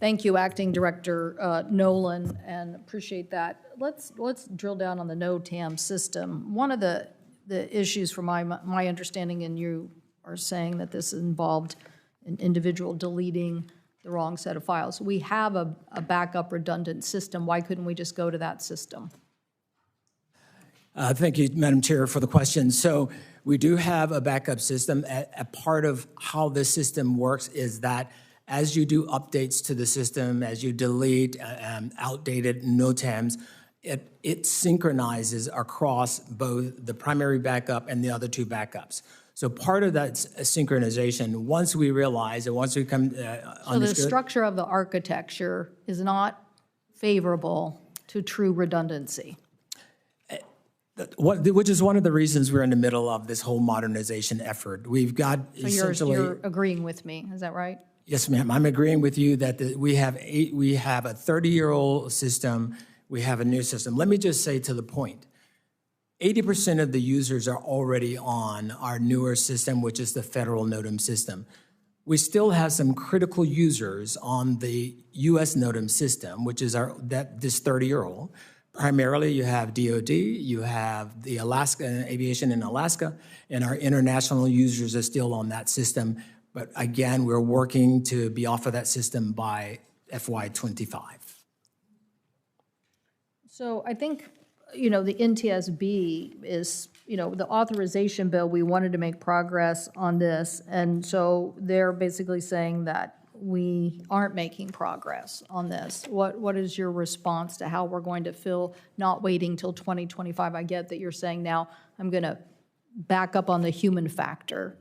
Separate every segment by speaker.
Speaker 1: Thank you, Acting Director Nolen, and appreciate that. Let's drill down on the NOTAM system. One of the issues from my understanding, and you are saying that this involved an individual deleting the wrong set of files. We have a backup redundant system. Why couldn't we just go to that system?
Speaker 2: Thank you, Madam Chair, for the question. So we do have a backup system. A part of how this system works is that as you do updates to the system, as you delete outdated NOTAMs, it synchronizes across both the primary backup and the other two backups. So part of that synchronization, once we realize and once we come
Speaker 1: so the structure of the architecture is not favorable to true redundancy.
Speaker 2: Which is one of the reasons we're in the middle of this whole modernization effort. We've got
Speaker 1: so
Speaker 2: essentially.
Speaker 1: You're agreeing with me, is that right?
Speaker 2: Yes, ma'am. I'm agreeing with you that we have a 30-year-old system. We have a new system. Let me just say to the point, 80% of the users are already on our newer system, which is the federal NOTAM system. We still have some critical users on the U.S. NOTAM system, which is this 30-year-old. Primarily, you have DOD, you have the Alaska aviation in Alaska, and our international users are still on that system. But again, we're working to be off of that system by FY25.
Speaker 1: So I think, the NTSB is, the authorization bill, we wanted to make progress on this. And so they're basically saying that we aren't making progress on this. What is your response to how we're going to fill, not waiting till 2025? I get that you're saying now I'm going to back up on the human factor,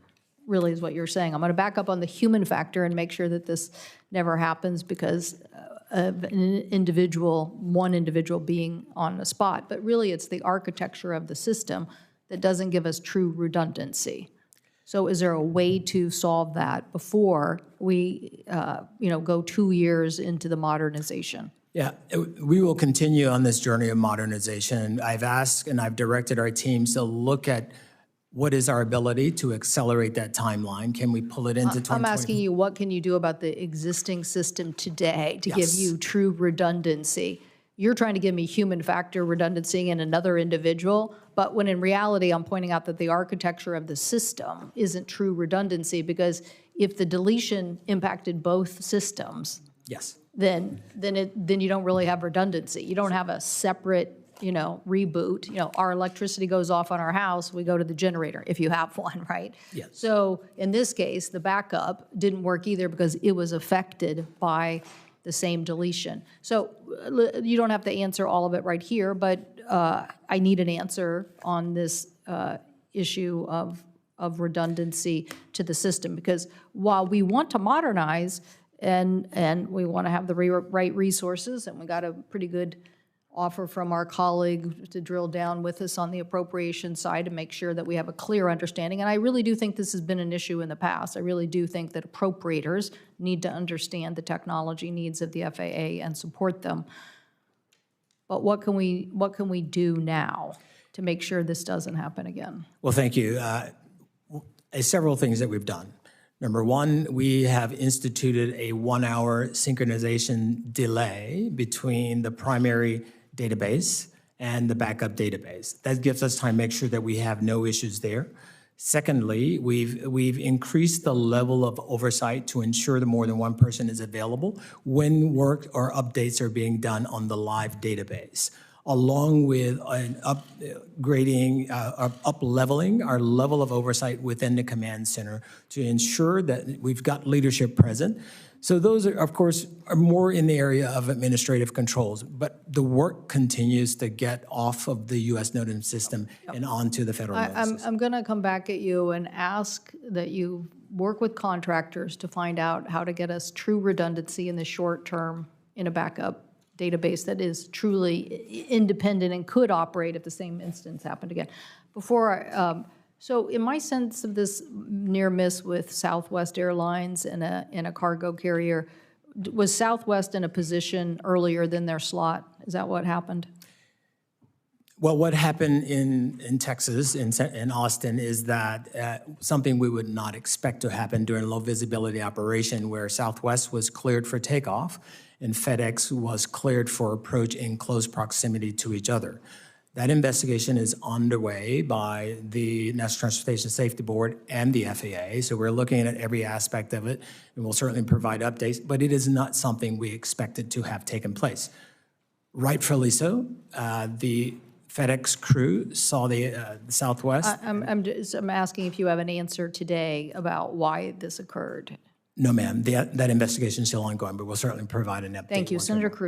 Speaker 1: really is what you're saying. I'm going to back up on the human factor and make sure that this never happens because of one individual being on the spot. But really it's the architecture of the system that doesn't give us true redundancy. So is there a way to solve that before we, go 2 years into the modernization?
Speaker 2: Yeah, we will continue on this journey of modernization. I've asked and I've directed our teams to look at what is our ability to accelerate that timeline. Can we pull it into 2020?
Speaker 1: I'm asking you, what can you do about the existing system today to give you true redundancy? You're trying to give me human factor redundancy in another individual, but when in reality I'm pointing out that the architecture of the system isn't true redundancy, because if the deletion impacted both systems, then you don't really have redundancy. You don't have a separate reboot. Our electricity goes off on our house, we go to the generator if you have one, right?
Speaker 2: Yes.
Speaker 1: So in this case, the backup didn't work either because it was affected by the same deletion. So you don't have to answer all of it right here, but I need an answer on this issue of redundancy to the system, because while we want to modernize and we want to have the right resources, and we got a pretty good offer from our colleague to drill down with us on the appropriation side to make sure that we have a clear understanding. And I really do think this has been an issue in the past. I really do think that appropriators need to understand the technology needs of the FAA and support them. But what can we do now to make sure this doesn't happen again?
Speaker 2: Well, thank you. Several things that we've done. Number one, we have instituted a 1-hour synchronization delay between the primary database and the backup database. That gives us time to make sure that we have no issues there. Secondly, we've increased the level of oversight to ensure that more than one person is available when work or updates are being done on the live database, along with up-leveling our level of oversight within the command center to ensure that we've got leadership present. So those, of course, are more in the area of administrative controls, but the work continues to get off of the U.S. NOTAM system and onto the federal NOTAM system.
Speaker 1: I'm going to come back at you and ask that you work with contractors to find out how to get us true redundancy in the short term in a backup database that is truly independent and could operate if the same instance happened again. So in my sense of this near miss with Southwest Airlines in a cargo carrier, was Southwest in a position earlier than their slot? Is that what happened?
Speaker 2: Well, what happened in Texas, in Austin, is that something we would not expect to happen during a low visibility operation where Southwest was cleared for takeoff and FedEx was cleared for approach in close proximity to each other. That investigation is underway by the National Transportation Safety Board and the FAA, so we're looking at every aspect of it, and we'll certainly provide updates, but it is not something we expected to have taken place. Rightfully so. The FedEx crew saw the Southwest.
Speaker 1: I'm asking if you have an answer today about why this occurred.
Speaker 2: No, ma'am. That investigation is still ongoing, but we'll certainly provide an update.
Speaker 1: Thank you.
Speaker 2: once
Speaker 1: Senator
Speaker 2: we're-
Speaker 1: Cruz.